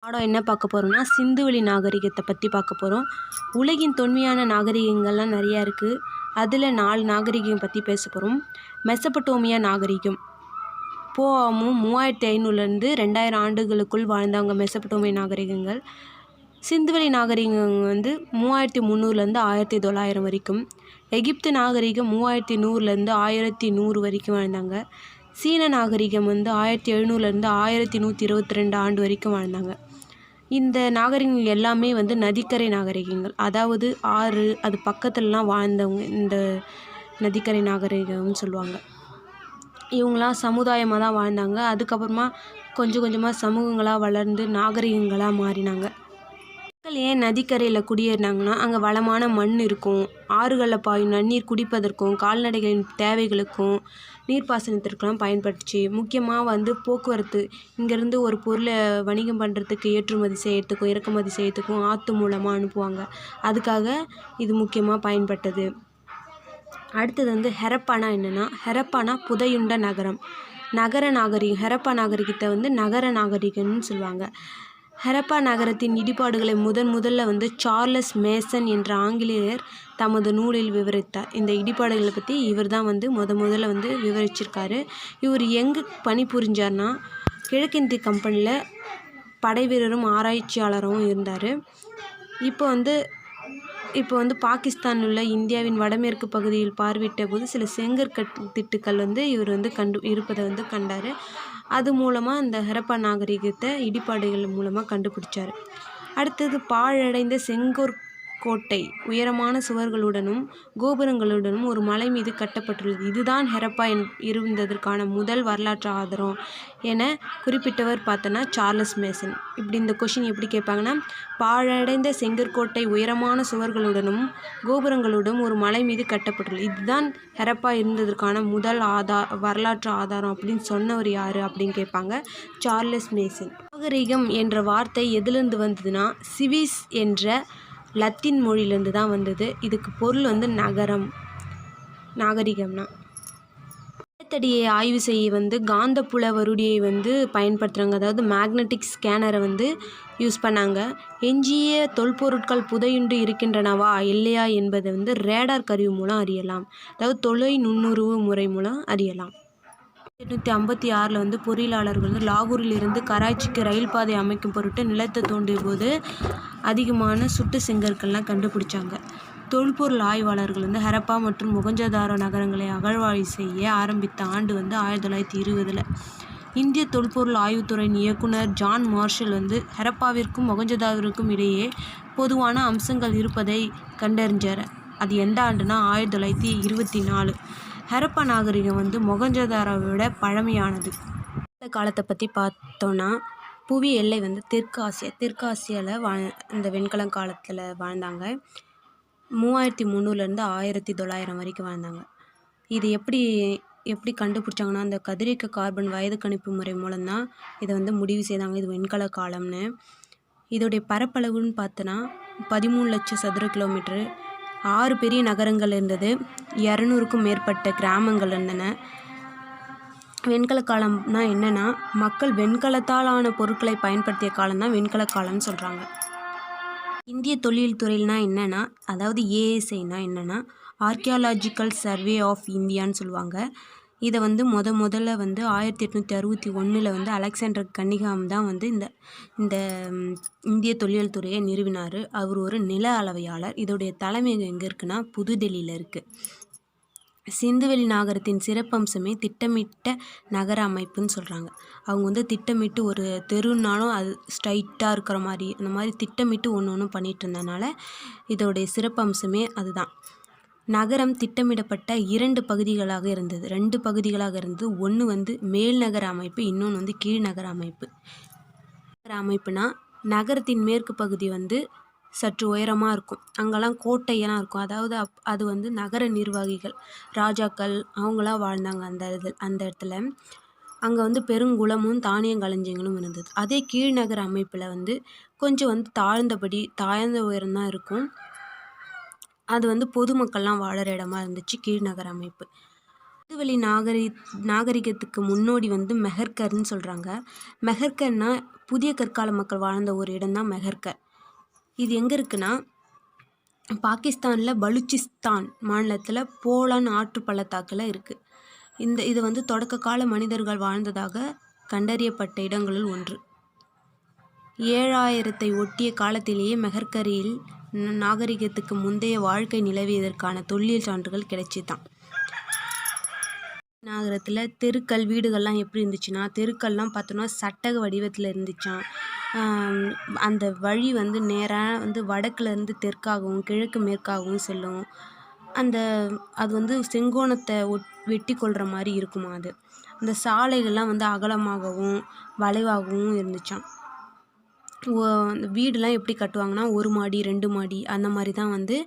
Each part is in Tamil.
பாடம் என்ன பார்க்க போகிறோம்னா சிந்துவெளி நாகரிகத்தை பற்றி பார்க்க போகிறோம். உலகின் தொன்மையான நாகரிகங்கள்லாம் நிறையா இருக்குது. அதில் 4 நாகரிகம் பற்றி பேச போகிறோம். மெசபடோமியா நாகரிகம். போமும் 3500லேருந்து 2000 ஆண்டுகளுக்குள் வாழ்ந்தவங்க மெசபடோமியா நாகரிகங்கள். சிந்துவெளி நாகரிகம் 3300லேருந்து 1900 வரைக்கும். எகிப்து நாகரிகம் 3100லேருந்து 1100 வரைக்கும் வாழ்ந்தாங்க. சீன நாகரிகம் 1700லேருந்து 1122 ஆண்டு வரைக்கும் வாழ்ந்தாங்க. இந்த நாகரிகங்கள் எல்லாமே நதிக்கரை நாகரிகங்கள், அதாவது ஆறு அது பக்கத்துலலாம் வாழ்ந்தவங்க இந்த நதிக்கரை நாகரிகம்னு சொல்லுவாங்க. இவங்களாம் சமுதாயமாக தான் வாழ்ந்தாங்க. அதுக்கப்புறமா கொஞ்சம் கொஞ்சமாக சமூகங்களாக வளர்ந்து நாகரிகங்களாக மாறினாங்க. மக்கள் ஏன் நதிக்கரையில் குடியேறினாங்கன்னா, அங்கே வளமான மண் இருக்கும், ஆறுகளில் பாயும் நன்னீர் குடிப்பதற்கும் கால்நடைகளின் தேவைகளுக்கும் நீர்ப்பாசனத்திற்கெல்லாம் பயன்பட்டுச்சு. முக்கியமாக போக்குவரத்து, இங்கேருந்து ஒரு பொருளை வணிகம் பண்ணுறதுக்கு ஏற்றுமதி செய்யறதுக்கும் இறக்குமதி செய்யறதுக்கும் ஆற்று மூலமாக அனுப்புவாங்க. அதுக்காக இது முக்கியமாக பயன்பட்டது. அடுத்தது ஹெரப்பானா என்னென்னா, ஹெரப்பானா புதையுண்ட நகரம், நகர நாகரிகம். ஹெரப்பா நாகரிகத்தை நகர நாகரிகம்னு சொல்லுவாங்க. ஹெரப்பா நகரத்தின் இடிபாடுகளை முதல்ல சார்லஸ் மேசன் என்ற ஆங்கிலேயர் தமது நூலில் விவரித்தார். இந்த இடிபாடுகளை பற்றி இவர் தான் முதல்ல விவரிச்சிருக்காரு. இவர் எங்கே பணிபுரிஞ்சார்னா, கிழக்கிந்திய கம்பெனியில் படை வீரரும் ஆராய்ச்சியாளரும் இருந்தார். இப்போ பாகிஸ்தான் உள்ள இந்தியாவின் வடமேற்கு பகுதியில் பார்வையிட்ட போது சில செங்கற்திட்டுக்கள் இவர் இருப்பதை கண்டார். அது மூலமாக இந்த ஹெரப்பா நாகரிகத்தை இடிபாடுகள் மூலமாக கண்டுபிடிச்சார். அடுத்தது பாழடைந்த செங்கோர் கோட்டை உயரமான சுவர்களுடனும் கோபுரங்களுடனும் ஒரு மலை மீது கட்டப்பட்டுள்ளது. இதுதான் ஹெரப்பா இருந்ததற்கான முதல் வரலாற்று ஆதாரம் என குறிப்பிட்டவர் பார்த்தோன்னா சார்லஸ் மேசன். இப்படி இந்த கொஷின் எப்படி கேட்பாங்கன்னா, பாழடைந்த செங்கற்கோட்டை உயரமான சுவர்களுடனும் கோபுரங்களுடன் ஒரு மலை மீது கட்டப்பட்டுள்ளது. இதுதான் ஹெரப்பா இருந்ததற்கான முதல் வரலாற்று ஆதாரம் அப்படின்னு சொன்னவர் யார் அப்படின்னு கேட்பாங்க. Charles Mason. நாகரிகம் என்ற வார்த்தை எதுலேருந்து வந்ததுன்னா, சிவிஸ் என்ற லத்தீன் மொழியிலேருந்து தான் வந்தது. இதுக்கு பொருள் நகரம். நாகரிகம்னா நிலத்தடியை ஆய்வு செய்ய காந்தப்புல வருடியை பயன்படுத்துகிறாங்க. அதாவது மேக்னெட்டிக் ஸ்கேனரை யூஸ் பண்ணாங்க. எஞ்சிய தொல்பொருட்கள் புதையுண்டு இருக்கின்றனவா இல்லையா என்பதை ரேடார் கருவி மூலம் அறியலாம். அதாவது தொலை நுண்ணுருவு முறை மூலம் அறியலாம். 1856 பொறியியலாளர்கள் லாகூரில் இருந்து கராச்சிக்கு ரயில் பாதை அமைக்கும் பொருட்டு நிலத்தை தோண்டிய போது அதிகமான சுட்டு செங்கற்கள்லாம் கண்டுபிடிச்சாங்க. தொல்பொருள் ஆய்வாளர்கள் ஹெரப்பா மற்றும் மொகஞ்சதாரோ நகரங்களை அகழ்வாய்வு செய்ய ஆரம்பித்த ஆண்டு 1920. இந்திய தொல்பொருள் ஆய்வுத்துறையின் இயக்குனர் ஜான் மார்ஷல் ஹெரப்பாவிற்கும் மொகஞ்சதாரோவிற்கும் இடையே பொதுவான அம்சங்கள் இருப்பதை கண்டறிஞ்சார். அது எந்த ஆண்டுனா 1924. ஹெரப்பா நாகரிகம் மொகஞ்சதாரோவை விட பழமையானது. இந்த காலத்தை பற்றி பார்த்தோன்னா, புவி எல்லை தெற்காசியாவில் இந்த வெண்கல காலத்தில் வாழ்ந்தாங்க. 3300லேருந்து 1900 வரைக்கும் வாழ்ந்தாங்க. இது எப்படி கண்டுபிடிச்சாங்கன்னா, அந்த கதிரியக்க கார்பன் வயது கணிப்பு முறை மூலம்தான் இதை முடிவு செய்தாங்க. இது வெண்கல காலம்னு. இதோடைய பரப்பளவுன்னு பார்த்தோன்னா 13 லட்சம் சதுர கிலோமீட்டரு. 6 பெரிய நகரங்கள் இருந்தது. 200க்கும் மேற்பட்ட கிராமங்கள் இருந்தன. வெண்கல காலம்னா என்னென்னா, மக்கள் வெண்கலத்தாலான பொருட்களை பயன்படுத்திய காலம்தான் வெண்கல காலம்னு சொல்கிறாங்க. இந்திய தொல்லியல் துறையில்னா என்னென்னா, அதாவது ஏஎஸ்ஐனா என்னென்னா, ஆர்கியாலஜிக்கல் சர்வே ஆஃப் இந்தியான்னு சொல்லுவாங்க. இதை முதல்ல 1861 அலெக்சாண்டர் கன்னிங்ஹாம் தான் இந்த இந்திய தொல்லியல் துறையை நிறுவினார். அவர் ஒரு நில அளவையாளர். இதோடைய தலைமையகம் எங்கே இருக்குன்னா, புதுடெல்லியில் இருக்குது. சிந்துவெளி நாகரத்தின் சிறப்பம்சமே திட்டமிட்ட நகர அமைப்புன்னு சொல்கிறாங்க. அவங்க திட்டமிட்டு ஒரு தெருனாலும் அது ஸ்ட்ரைட்டாக இருக்கிற மாதிரி அந்த மாதிரி திட்டமிட்டு ஒன்று பண்ணிகிட்டு இருந்தனால இதோடைய சிறப்பம்சமே அதுதான். நகரம் திட்டமிடப்பட்ட 2 பகுதிகளாக இருந்தது. 2 பகுதிகளாக இருந்தது. ஒன்று மேல் நகர அமைப்பு, இன்னொன்று கீழ்நகர அமைப்பு. நகர அமைப்புனா, நகரத்தின் மேற்கு பகுதி சற்று உயரமாக இருக்கும். அங்கெல்லாம் கோட்டையெல்லாம் இருக்கும். அதாவது அது நகர நிர்வாகிகள், ராஜாக்கள் அவங்களாம் வாழ்ந்தாங்க அந்த இடத்துல. அங்கே பெருங்குளமும் தானியங்களஞ்சியங்களும் இருந்தது. அதே கீழ்நகர அமைப்பில் கொஞ்சம் தாழ்ந்த உயரம்தான் இருக்கும். அது பொதுமக்கள்லாம் வாழற இடமா இருந்துச்சு கீழ்நகர அமைப்பு. சிந்துவெளி நாகரிகத்துக்கு முன்னோடி வந்து மெஹர்கர்னு சொல்கிறாங்க. மெஹர்கர்னா புதிய கற்கால மக்கள் வாழ்ந்த ஒரு இடம்தான் மெஹர்கர். இது எங்கே இருக்குன்னா பாகிஸ்தானில் பலுச்சிஸ்தான் மாநிலத்தில் போலான் ஆற்று பள்ளத்தாக்கில் இருக்குது. இது வந்து தொடக்க கால மனிதர்கள் வாழ்ந்ததாக கண்டறியப்பட்ட இடங்களில் ஒன்று. 7000 ஒட்டிய காலத்திலேயே மெஹர்கரில் நாகரிகத்துக்கு முந்தைய வாழ்க்கை நிலவியதற்கான தொல்லியல் சான்றுகள் கிடைச்சிதான். நகரத்தில் தெருக்கள் வீடுகள்லாம் எப்படி இருந்துச்சுன்னா, தெருக்கள்லாம் பார்த்தோன்னா சட்டக வடிவத்தில் இருந்துச்சாம். அந்த வழி வந்து நேராக வந்து வடக்குலேருந்து தெற்காகவும் கிழக்கு மேற்காகவும் செல்லும். அது வந்து செங்கோணத்தை வெட்டி கொள்கிற மாதிரி இருக்குமா அது. அந்த சாலைகள்லாம் வந்து அகலமாகவும் வளைவாகவும் இருந்துச்சாம். வீடுலாம் எப்படி கட்டுவாங்கன்னா 1 மாடி 2 மாடி அந்த மாதிரி தான் வந்து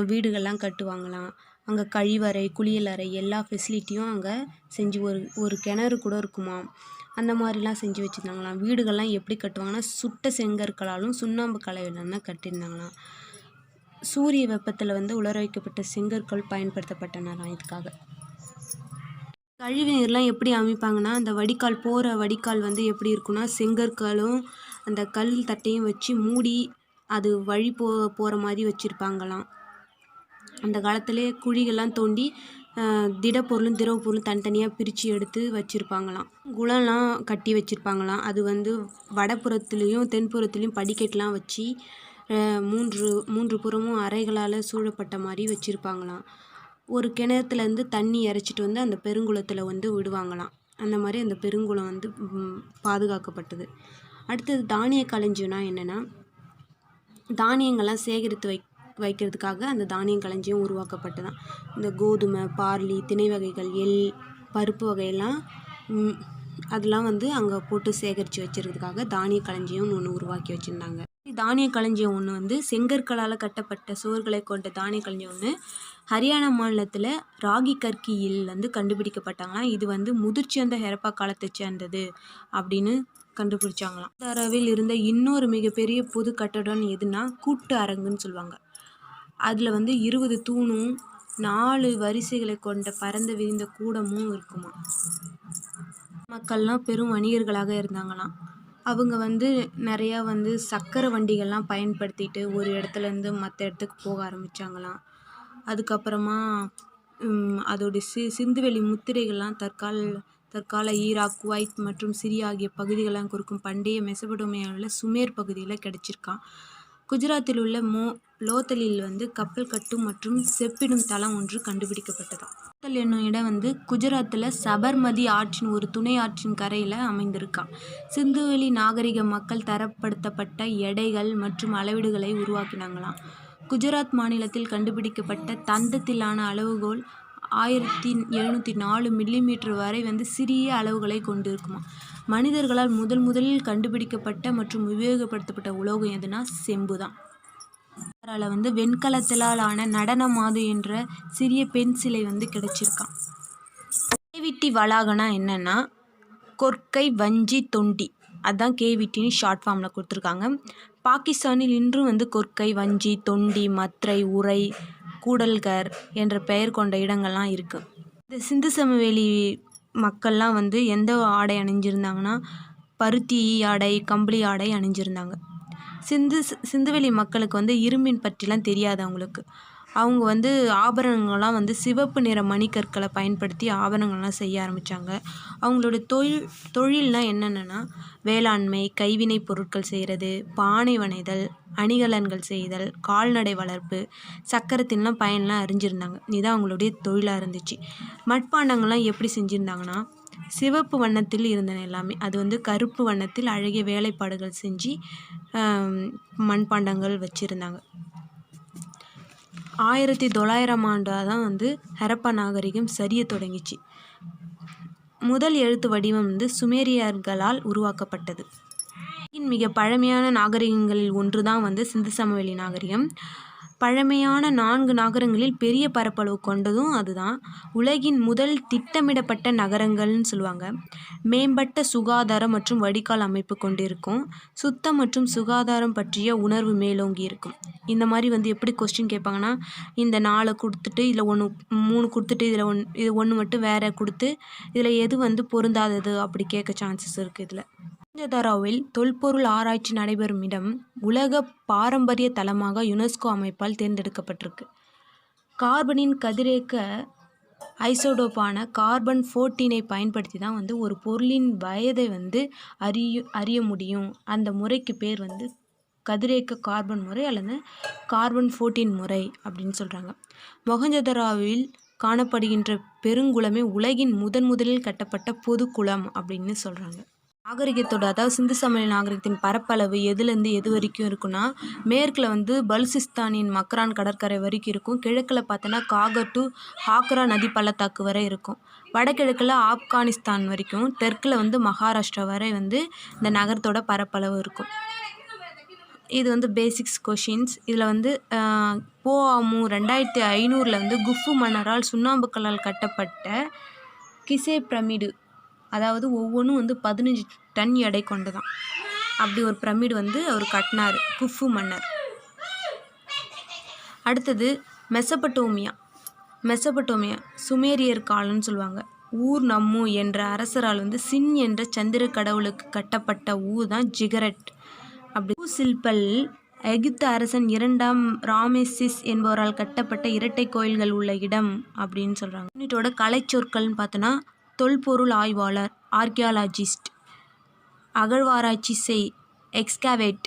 வீடுகள்லாம் கட்டுவாங்களாம். அங்கே கழிவறை குளியலறை எல்லா ஃபெசிலிட்டியும் அங்கே செஞ்சு ஒரு கிணறு கூட இருக்குமா. அந்த மாதிரிலாம் செஞ்சு வச்சுருந்தாங்களாம். வீடுகள்லாம் எப்படி கட்டுவாங்கன்னா சுட்ட செங்கற்களாலும் சுண்ணாம்பு கலவையிலும் தான் கட்டியிருந்தாங்களாம். சூரிய வெப்பத்தில் வந்து உலர வைக்கப்பட்ட செங்கற்கள் பயன்படுத்தப்பட்டனராம் இதுக்காக. கழிவு நீர்லாம் எப்படி அமைப்பாங்கன்னா அந்த வடிகால் வந்து எப்படி இருக்குன்னா செங்கற்களும் அந்த கல் தட்டையும் வச்சு மூடி அது வழி போகிற மாதிரி வச்சுருப்பாங்களாம். அந்த காலத்திலே குழிகள்லாம் தோண்டி திடப்பொருளும் திரவப்பொருளும் தனித்தனியாக பிரித்து எடுத்து வச்சுருப்பாங்களாம். குளம்லாம் கட்டி வச்சுருப்பாங்களாம். அது வந்து வடப்புறத்துலேயும் தென்புறத்துலேயும் படிக்கட்டெலாம் வச்சு மூன்று புறமும் அறைகளால் சூழப்பட்ட மாதிரி வச்சுருப்பாங்களாம். ஒரு கிணத்துலேருந்து தண்ணி இறைச்சிட்டு வந்து அந்த பெருங்குளத்தில் வந்து விடுவாங்களாம். அந்த மாதிரி அந்த பெருங்குளம் வந்து பாதுகாக்கப்பட்டது. அடுத்தது தானிய களஞ்சியம்னா என்னென்னா, தானியங்கள்லாம் சேகரித்து வைக்கிறதுக்காக அந்த தானிய களஞ்சியம் உருவாக்கப்பட்டதான். இந்த கோதுமை பார்லி திணை வகைகள் எள் பருப்பு வகையெல்லாம் அதெல்லாம் வந்து அங்கே போட்டு சேகரித்து வச்சுருக்கிறதுக்காக தானிய களஞ்சியம் ஒன்று உருவாக்கி வச்சுருந்தாங்க. தானிய களஞ்சியம் ஒன்று வந்து செங்கற்களால் கட்டப்பட்ட சுவர்களை கொண்ட தானிய களஞ்சியம் ஒன்று ஹரியானா மாநிலத்தில் ராகி கற்கியில் வந்து கண்டுபிடிக்கப்பட்டாங்களாம். இது வந்து முதிர்ச்சியந்த ஹெரப்பா காலத்தை சேர்ந்தது அப்படின்னு கண்டுபிடிச்சாங்களாம். தாராவில் இருந்த இன்னொரு மிகப்பெரிய பொது கட்டடம் எதுனா கூட்டு அரங்குன்னு சொல்லுவாங்க. அதில் வந்து 20 தூணும் 4 வரிசைகளை கொண்ட பரந்த விரிந்த கூடமும் இருக்குமா. மக்கள்லாம் பெரும் வணிகர்களாக இருந்தாங்களாம். அவங்க வந்து நிறையா வந்து சக்கரை வண்டிகள்லாம் பயன்படுத்திட்டு ஒரு இடத்துலேருந்து மற்ற இடத்துக்கு போக ஆரம்பித்தாங்களாம். அதுக்கப்புறமா அதோடைய சிந்துவெளி முத்திரைகள்லாம் தற்கால ஈராக் குவைத் மற்றும் சிரியா ஆகிய பகுதிகளெலாம் குறிக்கும் பண்டைய மெசபடோமியாவில் சுமேர் பகுதியில் கிடைச்சிருக்கான். குஜராத்தில் உள்ள லோத்தலில் வந்து கப்பல் கட்டும் மற்றும் செப்பிடும் தளம் ஒன்று கண்டுபிடிக்கப்பட்டதாம். லோத்தல் என்னும் இடம் வந்து குஜராத்தில் சபர்மதி ஆற்றின் ஒரு துணை ஆற்றின் கரையில் அமைந்திருக்கான். சிந்துவெளி நாகரிக மக்கள் தரப்படுத்தப்பட்ட எடைகள் மற்றும் அளவீடுகளை உருவாக்கினாங்களாம். குஜராத் மாநிலத்தில் கண்டுபிடிக்கப்பட்ட தந்தத்திலான அளவுகோல் 1704 மில்லிமீட்டர் வரை வந்து சிறிய அளவுகளை கொண்டு இருக்குமா. மனிதர்களால் முதலில் கண்டுபிடிக்கப்பட்ட மற்றும் உபயோகப்படுத்தப்பட்ட உலோகம் எதுனா செம்பு தான். அதனால் வந்து வெண்கலத்திலால் ஆன நடன மாது என்ற சிறிய பெண் சிலை வந்து கிடைச்சிருக்கான். கேவிட்டி வளாகனா என்னென்னா கொற்கை வஞ்சி தொண்டி, அதுதான் கேவிட்டின்னு ஷார்ட் ஃபார்மில் கொடுத்துருக்காங்க. பாகிஸ்தானில் இன்றும் வந்து கொற்கை வஞ்சி தொண்டி மத்ரை உரை கூடல்கர் என்ற பெயர் கொண்ட இடங்கள்லாம் இருக்குது. இந்த சிந்து சமவெளி மக்கள்லாம் வந்து எந்த ஆடை அணிஞ்சிருந்தாங்கன்னா பருத்தி ஆடை கம்பளி ஆடை அணிஞ்சிருந்தாங்க. சிந்துவெளி மக்களுக்கு வந்து இரும்பின் பற்றிலாம் தெரியாது. அவங்க வந்து ஆபரணங்கள்லாம் வந்து சிவப்பு நிற மணிக்கற்களை பயன்படுத்தி ஆபரணங்கள்லாம் செய்ய ஆரம்பித்தாங்க. அவங்களோட தொழில்னால் என்னென்னா வேளாண்மை கைவினை பொருட்கள் செய்கிறது பானை வனைதல் அணிகலன்கள் செய்தல் கால்நடை வளர்ப்பு சக்கரத்தின்லாம் பயன்லாம் அறிஞ்சிருந்தாங்க. இதுதான் அவங்களுடைய தொழிலாக இருந்துச்சு. மட்பாண்டங்கள்லாம் எப்படி செஞ்சுருந்தாங்கன்னா சிவப்பு வண்ணத்தில் இருந்தன எல்லாமே. அது வந்து கருப்பு வண்ணத்தில் அழகிய வேலைப்பாடுகள் செஞ்சு மண்பாண்டங்கள் வச்சுருந்தாங்க. 1900ஆம் ஆண்டு தான் வந்து ஹரப்பா நாகரிகம் சரிய தொடங்கிச்சு. முதல் எழுத்து வடிவம் வந்து சுமேரியர்களால் உருவாக்கப்பட்டது. மிக பழமையான நாகரிகங்களில் ஒன்று தான் வந்து சிந்து சமவெளி நாகரிகம். பழமையான 4 நகரங்களில் பெரிய பரப்பளவு கொண்டதும் அதுதான். உலகின் முதல் திட்டமிடப்பட்ட நகரங்கள்னு சொல்லுவாங்க. மேம்பட்ட சுகாதாரம் மற்றும் வடிகால் அமைப்பு கொண்டிருக்கும். சுத்தம் மற்றும் சுகாதாரம் பற்றிய உணர்வு மேலோங்கி இருக்கும். இந்த மாதிரி எப்படி கொஸ்டின் கேட்பாங்கன்னா, இந்த 4 கொடுத்துட்டு இதில் 3 கொடுத்துட்டு இதில் இது 1 மட்டும் வேற கொடுத்து இதில் எது பொருந்தாதது அப்படி கேட்க சான்சஸ் இருக்குது. இதில் மொஹஞ்சதாரோவில் தொல்பொருள் ஆராய்ச்சி நடைபெறும் இடம் உலக பாரம்பரிய தலமாக யுனெஸ்கோ அமைப்பால் தேர்ந்தெடுக்கப்பட்டிருக்கு. கார்பனின் கதிரியக்க ஐசோடோப்பான கார்பன் 14 பயன்படுத்தி தான் ஒரு பொருளின் வயதை அறிய முடியும். அந்த முறைக்கு பேர் கதிரியக்க கார்பன் முறை அல்லது கார்பன் 14 முறை அப்படின்னு சொல்கிறாங்க. மொஹஞ்சதாரோவில் காணப்படுகின்ற பெருங்குளமே உலகின் முதலில் கட்டப்பட்ட பொது குளம் அப்படின்னு சொல்கிறாங்க. நாகரிகத்தோட அதாவது சிந்து சமவெளி நாகரிகத்தின் பரப்பளவு எதுலேருந்து எது வரைக்கும் இருக்குன்னா, மேற்கில் பலுசிஸ்தானின் மக்ரான் கடற்கரை வரைக்கும் இருக்கும். கிழக்கில் பார்த்தோன்னா காகர் டு ஹாக்ரா நதி பள்ளத்தாக்கு வரை இருக்கும். வடகிழக்கில் ஆப்கானிஸ்தான் வரைக்கும், தெற்கில் மகாராஷ்டிரா வரை இந்த நகரத்தோட பரப்பளவு இருக்கும். இது பேசிக்ஸ் கொஷின்ஸ். இதில் போஆமு 2500 குஃபு மன்னரால் சுண்ணாம்பு கல்லால் கட்டப்பட்ட கிசே பிரமிடு, அதாவது ஒவ்வொன்றும் 15 டன் எடை கொண்டதான். அப்படி ஒரு பிரமிடு அவர் கட்டினார் குஃபு மன்னர். அடுத்தது மெசபட்டோமியா சுமேரியர் காலம்னு சொல்லுவாங்க. ஊர் நம்மு என்ற அரசரால் சின் என்ற சந்திர கடவுளுக்கு கட்டப்பட்ட ஊர் தான் ஜிகரெட். அப்படி சில்பல் எகிப்து அரசன் 2ஆம் ராமேசிஸ் என்பவரால் கட்டப்பட்ட இரட்டை கோயில்கள் உள்ள இடம் அப்படின்னு சொல்கிறாங்க. யூனிட்டோட கலைச்சொற்கள்னு பார்த்தோன்னா, தொல்பொருள் ஆய்வாளர் ஆர்கியாலஜிஸ்ட், அகழ்வாராய்ச்சி செய் எக்ஸ்காவேட்,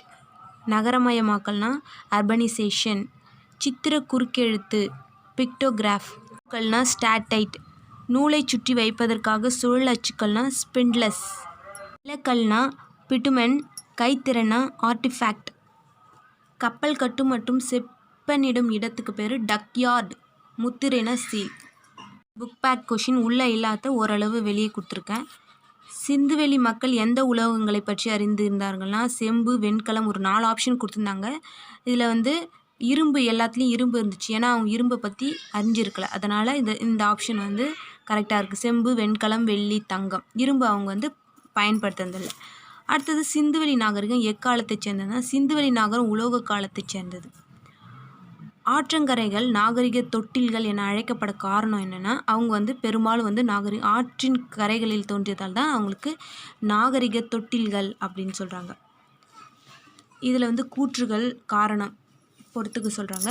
நகரமயமாக்கல்னா அர்பனைசேஷன், சித்திர குறுக்கெழுத்து பிக்டோகிராஃப்கள்னா ஸ்டாட்டைட், நூலை சுற்றி வைப்பதற்காக சுழல் அச்சுக்கள்னா ஸ்பிண்ட்லஸ், இலக்கல்னா பிட்டுமென், கைத்திறனா ஆர்டிஃபேக்ட், கப்பல் கட்டும் மற்றும் செப்பனிடும் இடத்துக்கு பேர் டக்யார்டு, முத்திரைனா சீல். புக் பேக் கொஷின் உள்ள இல்லாத ஓரளவு வெளியே கொடுத்துருக்கேன். சிந்துவெளி மக்கள் எந்த உலோகங்களை பற்றி அறிந்து இருந்தார்கள்னா, செம்பு, வெண்கலம், ஒரு 4 ஆப்ஷன் கொடுத்துருந்தாங்க. இதில் இரும்பு, எல்லாத்துலேயும் இரும்பு இருந்துச்சு. ஏன்னா அவங்க இரும்பை பற்றி அறிஞ்சிருக்கல, அதனால் இந்த ஆப்ஷன் கரெக்டாக இருக்குது. செம்பு, வெண்கலம், வெள்ளி, தங்கம். இரும்பு அவங்க பயன்படுத்துறதில்லை. அடுத்தது சிந்துவெளி நாகரிகம் எக்காலத்தை சேர்ந்ததுன்னா, சிந்துவெளி நாகரம் உலோக காலத்தை சேர்ந்தது. ஆற்றங்கரைகள் நாகரிக தொட்டில்கள் என அழைக்கப்பட காரணம் என்னென்னா, அவங்க பெரும்பாலும் ஆற்றின் கரைகளில் தோன்றியதால் தான் அவங்களுக்கு நாகரிக தொட்டில்கள் அப்படின்னு சொல்கிறாங்க. இதில் கூற்றுகள் காரணம் பொறுத்துக்கு சொல்கிறாங்க.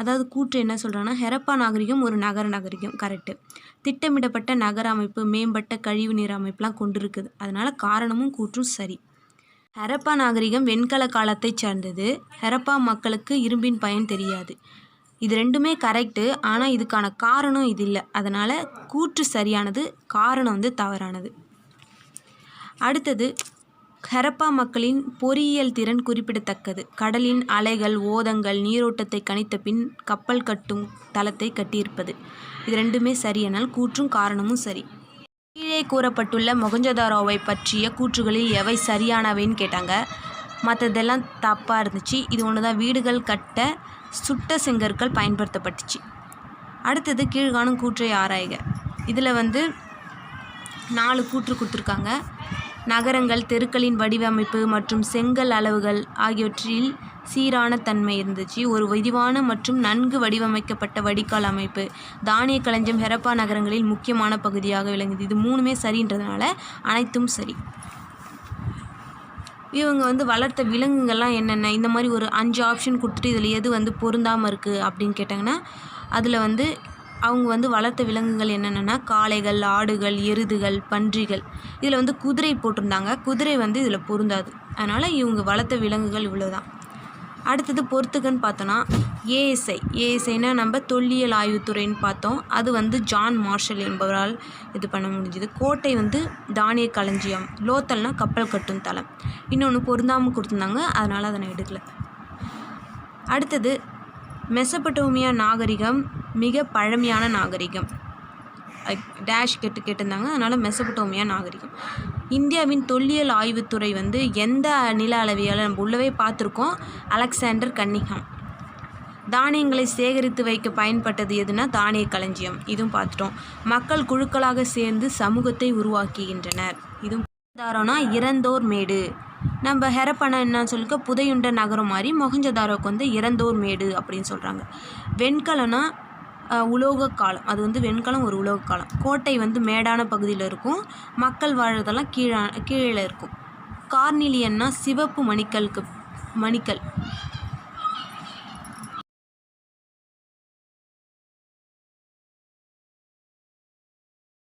அதாவது கூற்று என்ன சொல்கிறாங்கன்னா, ஹெரப்பா நாகரிகம் ஒரு நாகரிகம் கரெக்டு. திட்டமிடப்பட்ட நகர அமைப்பு, மேம்பட்ட கழிவு நீர் அமைப்புலாம் கொண்டிருக்குது. அதனால் காரணமும் கூற்றும் சரி. ஹரப்பா நாகரிகம் வெண்கல காலத்தை சார்ந்தது. ஹரப்பா மக்களுக்கு இரும்பின் பயன் தெரியாது. இது ரெண்டுமே கரெக்டு. ஆனால் இதுக்கான காரணம் இது இல்லை. அதனால் கூற்று சரியானது, காரணம் தவறானது. அடுத்தது, ஹரப்பா மக்களின் பொறியியல் திறன் குறிப்பிடத்தக்கது. கடலின் அலைகள், ஓதங்கள், நீரோட்டத்தை கணித்த பின் கப்பல் கட்டும் தளத்தை கட்டியிருப்பது. இது ரெண்டுமே சரியனால் கூற்றும் காரணமும் சரி. கீழே கூறப்பட்டுள்ள மொஹஞ்சதாரோவை பற்றிய கூற்றுகளில் எவை சரியானவைன்னு கேட்டாங்க. மற்றதெல்லாம் தப்பாக இருந்துச்சு. இது ஒன்று தான் வீடுகள் கட்ட சுட்ட செங்கற்கள் பயன்படுத்தப்பட்டுச்சு. அடுத்தது கீழ்காணும் கூற்றை ஆராய்க. இதில் 4 கூற்று கொடுத்துருக்காங்க. நகரங்கள், தெருக்களின் வடிவமைப்பு மற்றும் செங்கல் அளவுகள் ஆகியவற்றில் சீரான தன்மை இருந்துச்சு. ஒரு விரிவான மற்றும் நன்கு வடிவமைக்கப்பட்ட வடிகால் அமைப்பு, தானிய களஞ்சியம் ஹெரப்பா நகரங்களில் முக்கியமான பகுதியாக விளங்குது. இது 3மே சரின்றதுனால அனைத்தும் சரி. இவங்க வளர்த்த விலங்குகள்லாம் என்னென்ன, இந்த மாதிரி ஒரு 5 ஆப்ஷன் கொடுத்துட்டு இதில் எது பொருந்தாமல் இருக்குது அப்படின்னு கேட்டாங்கன்னா, அதில் அவங்க வளர்த்த விலங்குகள் என்னென்னா காளைகள், ஆடுகள், எருதுகள், பன்றிகள். இதில் குதிரை போட்டிருந்தாங்க. குதிரை இதில் பொருந்தாது. அதனால் இவங்க வளர்த்த விலங்குகள் இவ்வளோதான். அடுத்தது பொறுத்துக்கன்னு பார்த்தோன்னா, ஏஎஸ்ஐனா நம்ம தொல்லியல் ஆய்வுத்துறைன்னு பார்த்தோம். அது ஜான் மார்ஷல் என்பவரால் இது பண்ண முடிஞ்சுது. கோட்டை தானிய களஞ்சியம். லோத்தல்னா கப்பல் கட்டும் தளம். இன்னொன்று பொருந்தாமல் கொடுத்துருந்தாங்க, அதனால் அதை நான் எடுக்கலை. அடுத்தது, மெசபடோமியா நாகரிகம் மிக பழமையான நாகரிகம். டேஷ் கேட்டிருந்தாங்க, அதனால் மெசபடோமியா நாகரிகம். இந்தியாவின் தொல்லியல் ஆய்வுத்துறை எந்த நில அளவியால் நம்ம உள்ளவே பார்த்துருக்கோம், அலெக்சாண்டர் கன்னிங்ஹாம். தானியங்களை சேகரித்து வைக்க பயன்பட்டது எதுனா தானிய களஞ்சியம். இதுவும் பார்த்துட்டோம். மக்கள் குழுக்களாக சேர்ந்து சமூகத்தை உருவாக்குகின்றனர். இதுவும் தாரோனா இறந்தோர் மேடு. நம்ம ஹெரப்பனை என்ன சொல்லிக்க புதையுண்ட நகரம் மாதிரி மொஹஞ்சதாரோக்கு வந்து இறந்தோர் மேடு அப்படின்னு சொல்கிறாங்க. வெண்கலம்னா உலோக காலம். அது வந்து வெண்கலம் ஒரு உலோக காலம். கோட்டை வந்து மேடான பகுதியில் இருக்கும். மக்கள் வாழறதெல்லாம் கீழே இருக்கும். கார்னிலியன்னா சிவப்பு மணிக்கல்